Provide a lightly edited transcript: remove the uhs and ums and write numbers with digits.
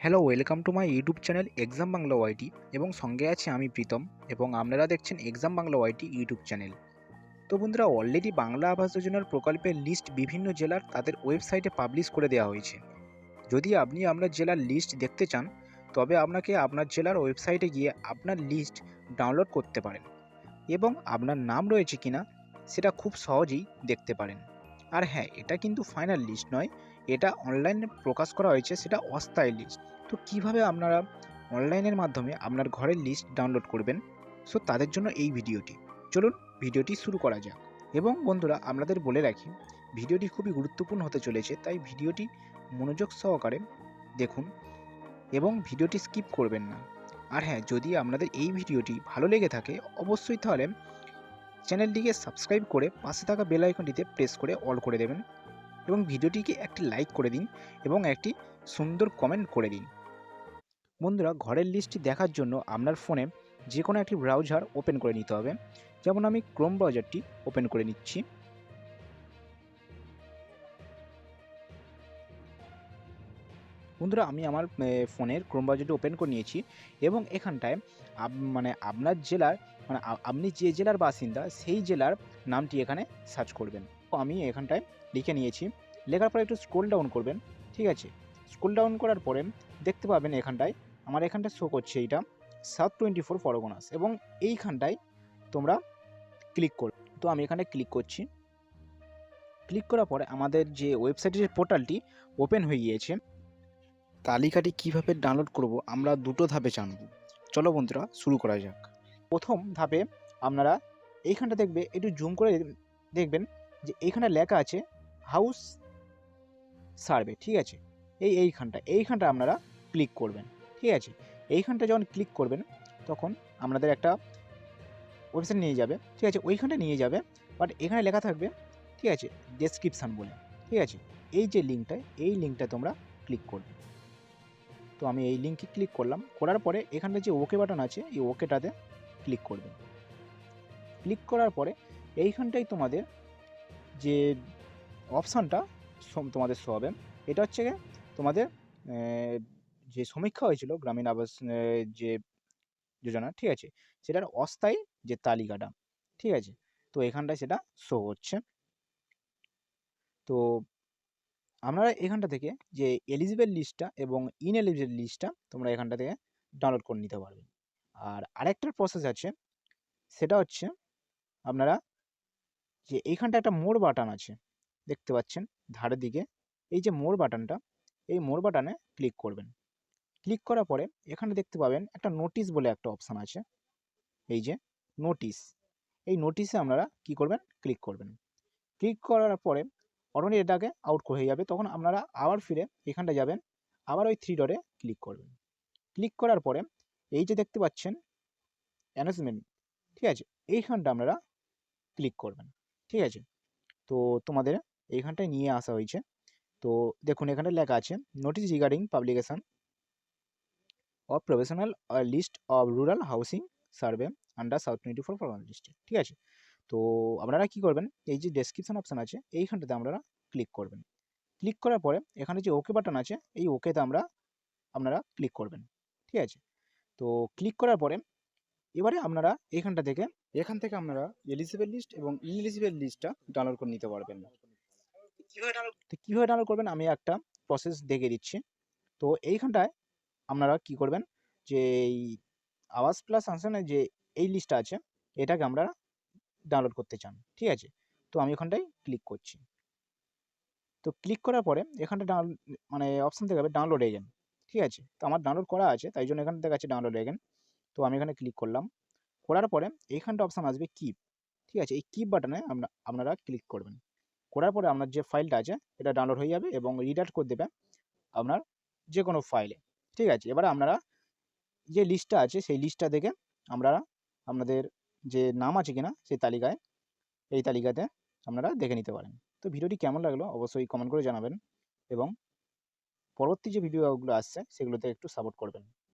Hello, welcome to my YouTube channel exam Bangla YT এবং সঙ্গে আছে আমি প্রীতম এবং আপনারা দেখছেন exam Bangla YT YouTube channel. তো বন্ধুরা, অলরেডি বাংলা আবাস যোজনার প্রকল্পের লিস্ট বিভিন্ন জেলার তাদের ওয়েবসাইটে পাবলিশ করে দেওয়া হয়েছে। যদি আপনি আপনার জেলার লিস্ট দেখতে চান, তবে আপনাকে আপনার জেলার ওয়েবসাইটে গিয়ে আপনার লিস্ট ডাউনলোড করতে পারেন এবং আপনার নাম রয়েছে কিনা সেটা খুব সহজেই দেখতে পারেন। আর হ্যাঁ, এটা কিন্তু ফাইনাল লিস্ট নয়, এটা অনলাইনে প্রকাশ করা হয়েছে, সেটা অস্থায়ী লিস্ট। তো কিভাবে আপনারা অনলাইনের মাধ্যমে আপনার ঘরের লিস্ট ডাউনলোড করবেন, সো তাদের জন্য এই ভিডিওটি। চলুন ভিডিওটি শুরু করা যাক। এবং বন্ধুরা, আপনাদের বলে রাখি, ভিডিওটি খুবই গুরুত্বপূর্ণ হতে চলেছে, তাই ভিডিওটি মনোযোগ সহকারে দেখুন এবং ভিডিওটি স্কিপ করবেন না। আর হ্যাঁ, যদি আপনাদের এই ভিডিওটি ভালো লেগে থাকে, অবশ্যই তাহলে চ্যানেলটিকে সাবস্ক্রাইব করে পাশে থাকা বেল আইকনটিতে প্রেস করে অল করে দেবেন এবং ভিডিওটিকে একটি লাইক করে দিন এবং একটি সুন্দর কমেন্ট করে দিন। বন্ধুরা, ঘরের লিস্টটি দেখার জন্য আপনার ফোনে যে কোনো একটি ব্রাউজার ওপেন করে নিতে হবে। যেমন আমি ক্রোম ব্রাউজারটি ওপেন করে নিচ্ছি। বন্ধুরা, আমি আমার ফোনের ক্রোম ব্রাউজারটি ওপেন করে নিয়েছি এবং এখানটায় আপনার জেলার আপনি যে জেলার বাসিন্দা সেই জেলার নামটি এখানে সার্চ করবেন। তো আমি এখানটায় লিখে নিয়েছি। লেখার পরে একটু স্ক্রোল ডাউন করবেন। ঠিক আছে, স্ক্রোল ডাউন করার পরে দেখতে পাবেন এখানটায় আমার এখানটা শো করছে এইটা সাউথ 24 পরগনাস এবং এইখানটায় তোমরা ক্লিক করবে। তো আমি এখানে ক্লিক করছি। ক্লিক করার পরে আমাদের যে ওয়েবসাইটের পোর্টালটি ওপেন হয়ে গিয়েছে। তালিকাটি কিভাবে ডাউনলোড করব আমরা দুটো ধাপে জানব। চলো বন্ধুরা, শুরু করা যাক। প্রথম ধাপে আপনারা এইখানটা দেখবে, একটু জুম করে দেখবেন যে এইখানে লেখা আছে হাউস সার্ভে। ঠিক আছে, এইখানটা আপনারা ক্লিক করবেন। ঠিক আছে, এইখানটা যখন ক্লিক করবেন তখন আপনাদের একটা ওয়েবসাইট নিয়ে যাবে। ঠিক আছে, ওইখানটা নিয়ে যাবে, বাট এখানে লেখা থাকবে, ঠিক আছে, ডেসক্রিপশান বলে। ঠিক আছে, এই যে লিঙ্কটা তোমরা ক্লিক করবে। তো আমি এই লিঙ্কে ক্লিক করলাম। করার পরে এখানটা যে ওকে বাটন আছে, এই ওকেটাতে ক্লিক করবেন। ক্লিক করার পরে এইখানটাই তোমাদের যে অপশানটা তোমাদের শো হবে, এটা হচ্ছে তোমাদের যে সমীক্ষা হয়েছিল গ্রামীণ আবাস যে যোজনা, ঠিক আছে, সেটার অস্থায়ী যে তালিকাটা। ঠিক আছে, তো এখানটায় সেটা শো হচ্ছে। তো আপনারা এখানটা থেকে যে এলিজিবল লিস্টটা এবং ইনএলিজিবল লিস্টটা তোমরা এখানটা থেকে ডাউনলোড করে নিতে পারবে। আর আরেকটা প্রসেস আছে, সেটা হচ্ছে আপনারা যে এইখানটা একটা মোর বাটন আছে, দেখতে পাচ্ছেন ধারের দিকে, এই যে মোর বাটনটা, এই মোর বাটনে ক্লিক করবেন। ক্লিক করার পরে এখানে দেখতে পাবেন একটা নোটিশ বলে একটা অপশান আছে, এই যে নোটিশ, এই নোটিশে আপনারা কি করবেন, ক্লিক করবেন। ক্লিক করার পরে অটোমেটিক এটাকে আউট হয়ে যাবে। তখন আপনারা আবার ফিরে এখানটা যাবেন, আবার ওই 3 ডটে ক্লিক করবেন। ক্লিক করার পরে এই যে দেখতে পাচ্ছেন অ্যানাউন্সমেন্ট, ঠিক আছে, এইখানটা আপনারা ক্লিক করবেন। ঠিক আছে, তো তোমাদের এইখানটায় নিয়ে আসা হয়েছে। তো দেখুন এখানে লেখা আছে notice regarding publication of professional list of rural housing survey under south 24 Pargana district. ঠিক আছে, তো আপনারা কি করবেন, এই যে ডেসক্রিপশন অপশান আছে এইখানটাতে আপনারা ক্লিক করবেন। ক্লিক করার পরে এখানে যে ওকে বাটন আছে, এই ওকেতে আপনারা ক্লিক করবেন। ঠিক আছে, তো ক্লিক করার পরে এবারে আপনারা এখান থেকে আপনারা এলিজিবল লিস্ট এবং ইনএলিজিবল লিস্টটা ডাউনলোড করে নিতে পারবেন। তো কীভাবে ডাউনলোড করবেন আমি একটা প্রসেস দেখিয়ে দিচ্ছি। তো এইখানটায় আপনারা কি করবেন, যে এই আবাস প্লাস সাংশনের যে এই লিস্টটা আছে, এটাকে আমরা ডাউনলোড করতে চান। ঠিক আছে, তো আমি ওখানটায় ক্লিক করছি। তো ক্লিক করার পরে এখানটা অপশান থেকে যাবে ডাউনলোড এগেন। ঠিক আছে, তো আমার ডাউনলোড করা আছে, তাই জন্য এখান থেকে আছে ডাউনলোড এগেন। তো আমি এখানে ক্লিক করলাম। করার পরে এইখানটা অপশান আসবে কিপ। ঠিক আছে, এই কিপ বাটনে আপনারা ক্লিক করবেন। করার পরে আপনার যে ফাইলটা আছে এটা ডাউনলোড হয়ে যাবে এবং রিডাইরেক্ট করে দেবে আপনার যে কোনো ফাইলে। ঠিক আছে, এবারে আপনারা যে লিস্টটা আছে সেই লিস্টটা দেখে আপনাদের যে নাম আছে কিনা সেই এই তালিকাতে আপনারা দেখে নিতে পারেন। তো ভিডিওটি কেমন লাগলো অবশ্যই কমেন্ট করে জানাবেন এবং পরবর্তী যে ভিডিওগুলো আসছে সেগুলোতে একটু সাপোর্ট করবেন।